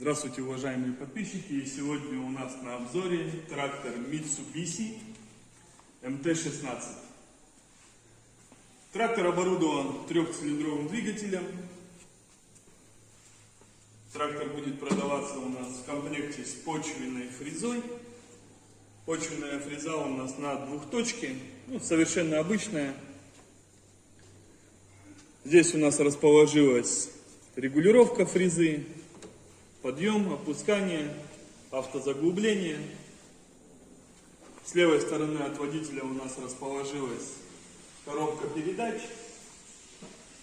Здравствуйте, уважаемые подписчики! И сегодня у нас на обзоре трактор Mitsubishi MT-16. Трактор оборудован трехцилиндровым двигателем. Трактор будет продаваться у нас в комплекте с почвенной фрезой. Почвенная фреза у нас на двухточке, совершенно обычная. Здесь у нас расположилась регулировка фрезы, подъем, опускание, автозаглубление. С левой стороны от водителя у нас расположилась коробка передач,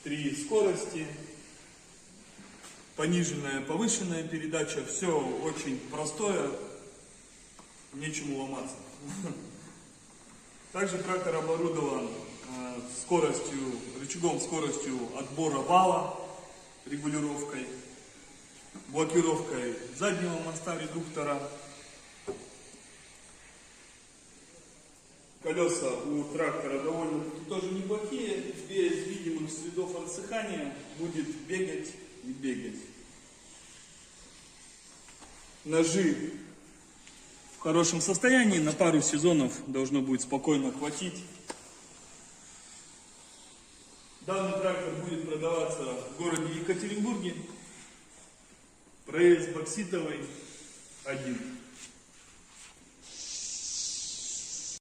3 скорости, пониженная, повышенная передача. Все очень простое, нечему ломаться. Также трактор оборудован рычагом скоростью отбора вала, регулировкой, блокировкой заднего моста редуктора. Колеса у трактора довольно-таки тоже неплохие, без видимых следов отсыхания, будет бегать и бегать. Ножи в хорошем состоянии, на пару сезонов должно будет спокойно хватить. Данный трактор будет продаваться в городе Екатеринбурге. Проезд Бокситовой 1.